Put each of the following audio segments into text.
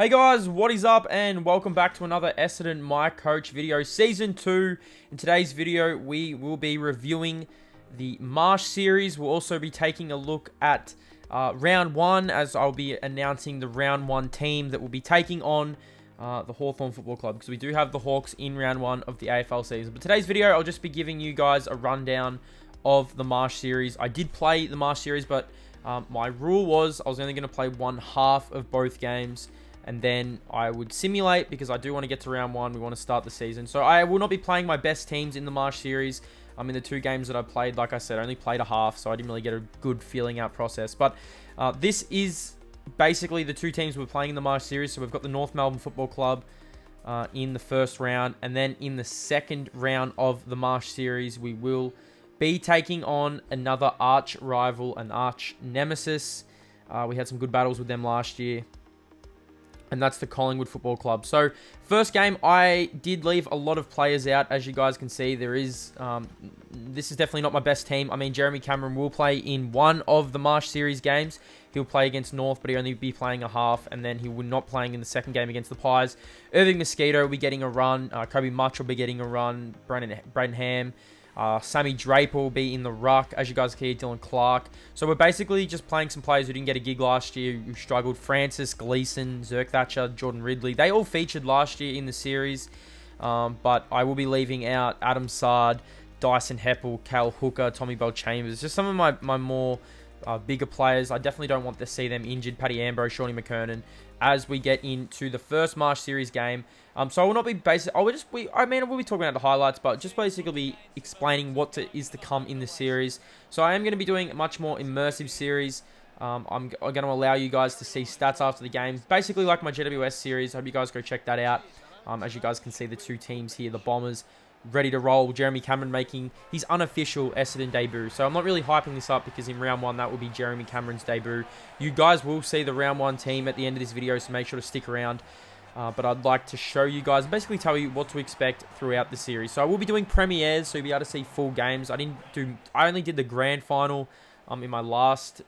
Hey guys, what is up and welcome back to another Essendon MyCoach video, Season 2. In today's video, we will be reviewing the Marsh Series. We'll also be taking a look at Round 1 as I'll be announcing the Round 1 team that will be taking on the Hawthorn Football Club, because we do have the Hawks in Round 1 of the AFL season. But today's video, I'll just be giving you guys a rundown of the Marsh Series. I did play the Marsh Series, but my rule was I was only going to play one half of both games. And then I would simulate because I do want to get to round 1. We want to start the season. So I will not be playing my best teams in the Marsh Series. In the 2 games that I played, like I said, I only played a half. So I didn't really get a good feeling out process. But this is basically the 2 teams we're playing in the Marsh Series. So we've got the North Melbourne Football Club in the first round. And then in the second round of the Marsh Series, we will be taking on another arch rival, an arch nemesis. We had some good battles with them last year. And that's the Collingwood Football Club. So, first game, I did leave a lot of players out. As you guys can see, this is definitely not my best team. Jeremy Cameron will play in one of the Marsh Series games. He'll play against North, but he'll only be playing a half. And then he will not playing in the second game against the Pies. Irving Mosquito will be getting a run. Kobe Much will be getting a run. Braden Ham. Sammy Draper will be in the ruck, as you guys can hear, Dylan Clark. So we're basically just playing some players who didn't get a gig last year, who struggled. Francis, Gleeson, Zerk Thatcher, Jordan Ridley. They all featured last year in the series, but I will be leaving out Adam Sard, Dyson Heppel, Cal Hooker, Tommy Bell Chambers. Just some of my more bigger players. I definitely don't want to see them injured. Paddy Ambrose, Shawnee McKernan, as we get into the first Marsh Series game. So I will not be I will be talking about the highlights, but just basically be explaining what is to come in the series. So I am going to be doing a much more immersive series. I'm going to allow you guys to see stats after the game, basically like my GWS series. I hope you guys go check that out. As you guys can see, the 2 teams here, the Bombers, ready to roll. Jeremy Cameron making his unofficial Essendon debut. So I'm not really hyping this up because in round 1, that will be Jeremy Cameron's debut. You guys will see the round 1 team at the end of this video, so make sure to stick around. But I'd like to show you guys, basically tell you what to expect throughout the series. So I will be doing premieres, so you'll be able to see full games. I only did the grand final in my last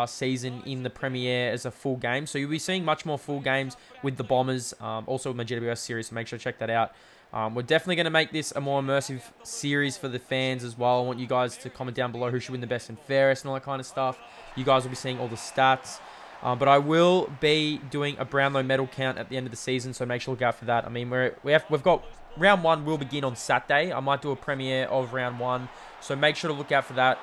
season in the premiere as a full game. So you'll be seeing much more full games with the Bombers, also with my GWS series, so make sure to check that out. We're definitely going to make this a more immersive series for the fans as well. I want you guys to comment down below who should win the best and fairest and all that kind of stuff. You guys will be seeing all the stats. But I will be doing a Brownlow medal count at the end of the season, so make sure to look out for that. We've got round 1 will begin on Saturday. I might do a premiere of round 1, so make sure to look out for that.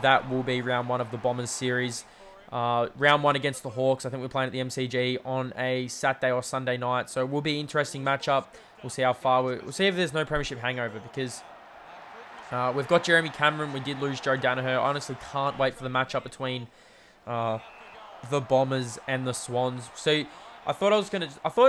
That will be round 1 of the Bombers series. Round 1 against the Hawks. I think we're playing at the MCG on a Saturday or Sunday night, so it will be an interesting matchup. We'll see how far we'll see if there's no premiership hangover, because we've got Jeremy Cameron. We did lose Joe Danaher. I honestly can't wait for the matchup between the Bombers and the Swans. So I thought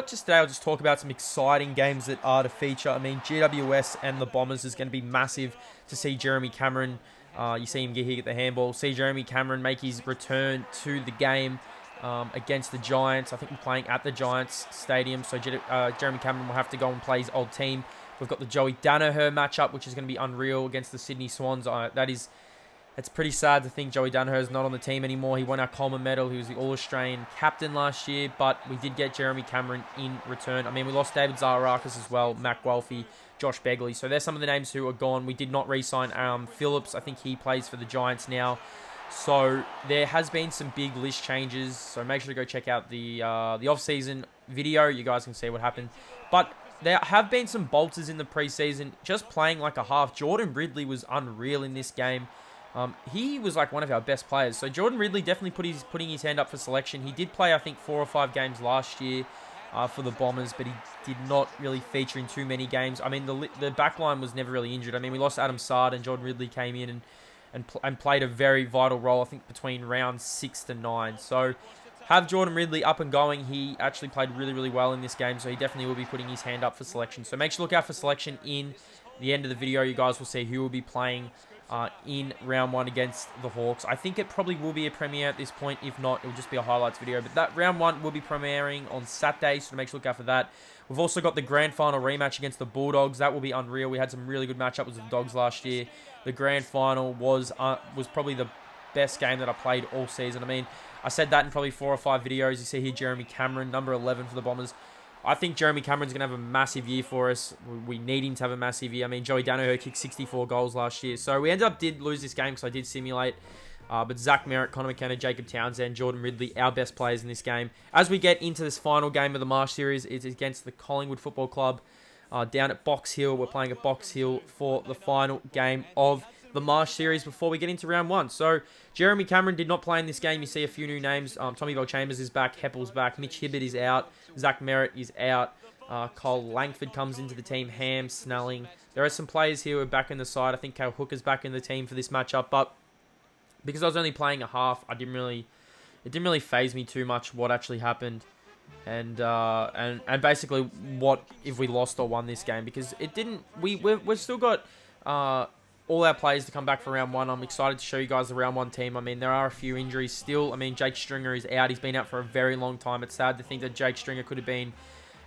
just today I'll just talk about some exciting games that are to feature. GWS and the Bombers is going to be massive to see Jeremy Cameron. You see him get the handball. See Jeremy Cameron make his return to the game against the Giants. I think we're playing at the Giants Stadium, so Jeremy Cameron will have to go and play his old team. We've got the Joey Danaher matchup, which is going to be unreal against the Sydney Swans. It's pretty sad to think Joey Danaher is not on the team anymore. He won our Coleman medal. He was the All-Australian captain last year, but we did get Jeremy Cameron in return. We lost David Zaharakis as well, Matt Guelphy, Josh Begley. So there's some of the names who are gone. We did not re-sign Phillips. I think he plays for the Giants now. So there has been some big list changes. So make sure to go check out the off-season video. You guys can see what happened. But there have been some bolters in the preseason, just playing like a half. Jordan Ridley was unreal in this game. He was like one of our best players. So Jordan Ridley definitely putting his hand up for selection. He did play, I think, 4 or 5 games last year for the Bombers, but he did not really feature in too many games. The back line was never really injured. We lost Adam Sard, and Jordan Ridley came in and played a very vital role, I think, between rounds 6 to 9. So have Jordan Ridley up and going. He actually played really, really well in this game, so he definitely will be putting his hand up for selection. So make sure to look out for selection in the end of the video. You guys will see who will be playing in round 1 against the Hawks. I think it probably will be a premiere at this point. If not, it will just be a highlights video. But that round 1 will be premiering on Saturday, so make sure to look out for that. We've also got the grand final rematch against the Bulldogs. That will be unreal. We had some really good matchups with the Dogs last year. The grand final was probably the best game that I played all season. I said that in probably 4 or 5 videos. You see here Jeremy Cameron, number 11 for the Bombers. I think Jeremy Cameron's going to have a massive year for us. We need him to have a massive year. I mean, Joey Danaher kicked 64 goals last year. So we did lose this game because I did simulate. But Zach Merritt, Connor McKenna, Jacob Townsend, Jordan Ridley, our best players in this game. As we get into this final game of the Marsh Series, it's against the Collingwood Football Club down at Box Hill. We're playing at Box Hill for the final game of the Marsh Series before we get into round 1. So Jeremy Cameron did not play in this game. You see a few new names. Tommy Bell-Chambers is back. Heppel's back. Mitch Hibbert is out. Zach Merritt is out. Cole Langford comes into the team. Ham, Snelling. There are some players here who are back in the side. I think Cale Hooker's back in the team for this matchup, but because I was only playing a half, it didn't really phase me too much what actually happened, and basically what if we lost or won this game, because it didn't. We've still got all our players to come back for round 1. I'm excited to show you guys the round 1 team. I mean, there are a few injuries still. I mean, Jake Stringer is out. He's been out for a very long time. It's sad to think that Jake Stringer could have been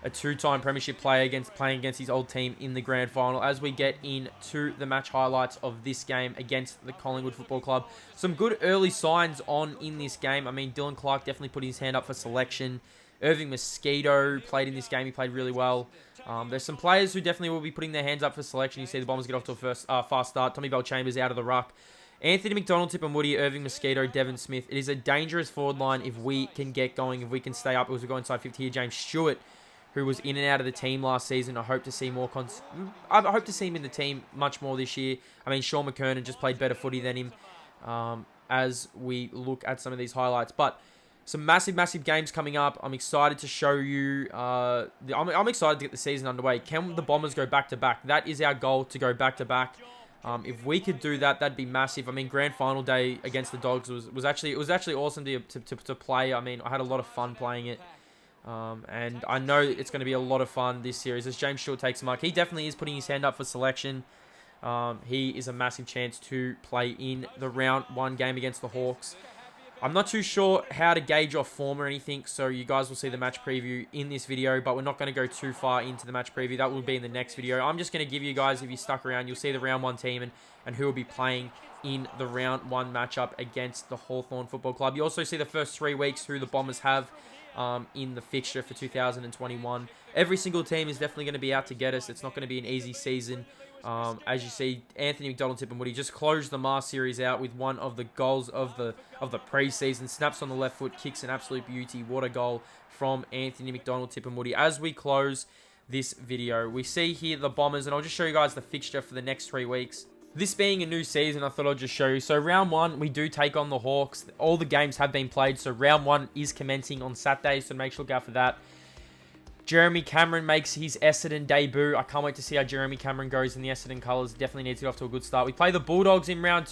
a 2-time premiership player playing against his old team in the grand final. As we get into the match highlights of this game against the Collingwood Football Club, some good early signs in this game. I mean, Dylan Clark definitely put his hand up for selection. Irving Mosquito played in this game. He played really well. There's some players who definitely will be putting their hands up for selection. You see the Bombers get off to a fast start. Tommy Bell-Chambers out of the ruck. Anthony McDonald, Tip and Woody, Irving Mosquito, Devon Smith. It is a dangerous forward line if we can get going, if we can stay up. As we go inside 50 here, James Stewart, who was in and out of the team last season. I hope to see more. I hope to see him in the team much more this year. I mean, Sean McKernan just played better footy than him as we look at some of these highlights. But some massive, massive games coming up. I'm excited to show you. I'm excited to get the season underway. Can the Bombers go back-to-back? That is our goal, to go back-to-back. If we could do that, that'd be massive. I mean, grand final day against the Dogs was actually awesome to play. I mean, I had a lot of fun playing it. And I know it's going to be a lot of fun this series as James Stewart takes a mark. He definitely is putting his hand up for selection. He is a massive chance to play in the round 1 game against the Hawks. I'm not too sure how to gauge off form or anything, so you guys will see the match preview in this video, but we're not going to go too far into the match preview. That will be in the next video. I'm just going to give you guys, if you stuck around, you'll see the round 1 team and who will be playing in the round 1 matchup against the Hawthorn Football Club. You also see the first 3 weeks who the Bombers have in the fixture for 2021. Every single team is definitely going to be out to get us. It's not going to be an easy season. As you see, Anthony McDonald, Tip and Woody just closed the Marsh Series out with one of the goals of the preseason. Snaps on the left foot, kicks an absolute beauty. What a goal from Anthony McDonald, Tip and Woody. As we close this video, we see here the Bombers, and I'll just show you guys the fixture for the next 3 weeks. This being a new season, I thought I'd just show you. So round 1, we do take on the Hawks. All the games have been played, so round 1 is commencing on Saturday, so make sure to look out for that. Jeremy Cameron makes his Essendon debut. I can't wait to see how Jeremy Cameron goes in the Essendon colours. Definitely needs to get off to a good start. We play the Bulldogs in round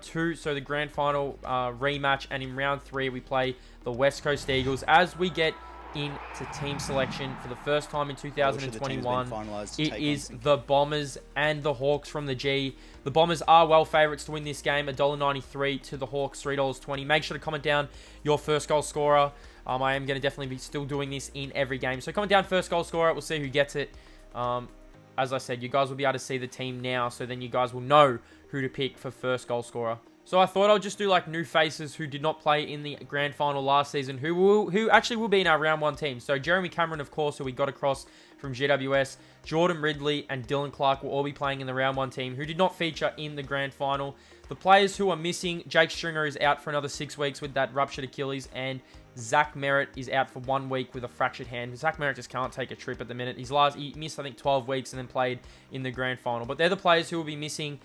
2, so the grand final rematch, and in round 3 we play the West Coast Eagles. As we get into team selection for the first time in 2021, it is the Bombers and the Hawks from the G. The Bombers are well favourites to win this game, $1.93 to the Hawks, $3.20. Make sure to comment down your first goal scorer. I am going to definitely be still doing this in every game. So comment down first goal scorer. We'll see who gets it. As I said, you guys will be able to see the team now, so then you guys will know who to pick for first goal scorer. So I thought I'll just do like new faces who did not play in the grand final last season, who actually will be in our round 1 team. So Jeremy Cameron, of course, who we got across from GWS, Jordan Ridley and Dylan Clark will all be playing in the round 1 team, who did not feature in the grand final. The players who are missing, Jake Stringer is out for another 6 weeks with that ruptured Achilles, and Zach Merritt is out for 1 week with a fractured hand. Zach Merritt just can't take a trip at the minute. He missed, I think, 12 weeks and then played in the grand final. But they're the players who will be missing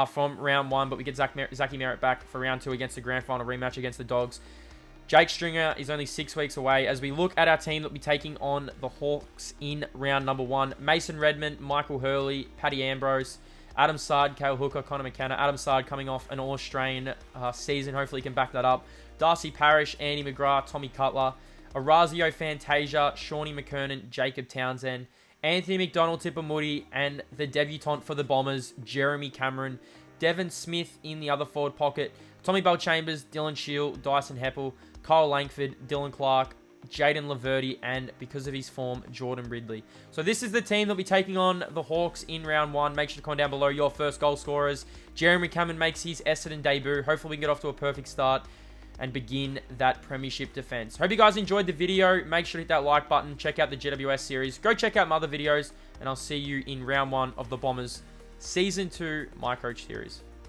from round 1, but we get Zachy Merritt back for round 2 against the grand final rematch against the Dogs. Jake Stringer is only 6 weeks away. As we look at our team that will be taking on the Hawks in round number 1, Mason Redmond, Michael Hurley, Paddy Ambrose, Adam Sard, Cale Hooker, Connor McKenna. Adam Sard coming off an All-Australian season. Hopefully he can back that up. Darcy Parish, Andy McGrath, Tommy Cutler, Orazio Fantasia, Shawnee McKernan, Jacob Townsend, Anthony McDonald, Tip and Moody, and the debutant for the Bombers, Jeremy Cameron. Devon Smith in the other forward pocket. Tommy Bell-Chambers, Dylan Shield, Dyson Heppel, Kyle Langford, Dylan Clark, Jaden Laverty, and because of his form, Jordan Ridley. So this is the team that'll be taking on the Hawks in round 1. Make sure to comment down below your first goal scorers. Jeremy Cameron makes his Essendon debut. Hopefully we can get off to a perfect start. and begin that premiership defense. Hope you guys enjoyed the video. Make sure to hit that like button. Check out the GWS series. Go check out my other videos, and I'll see you in round 1 of the Bombers Season 2 MyCoach series.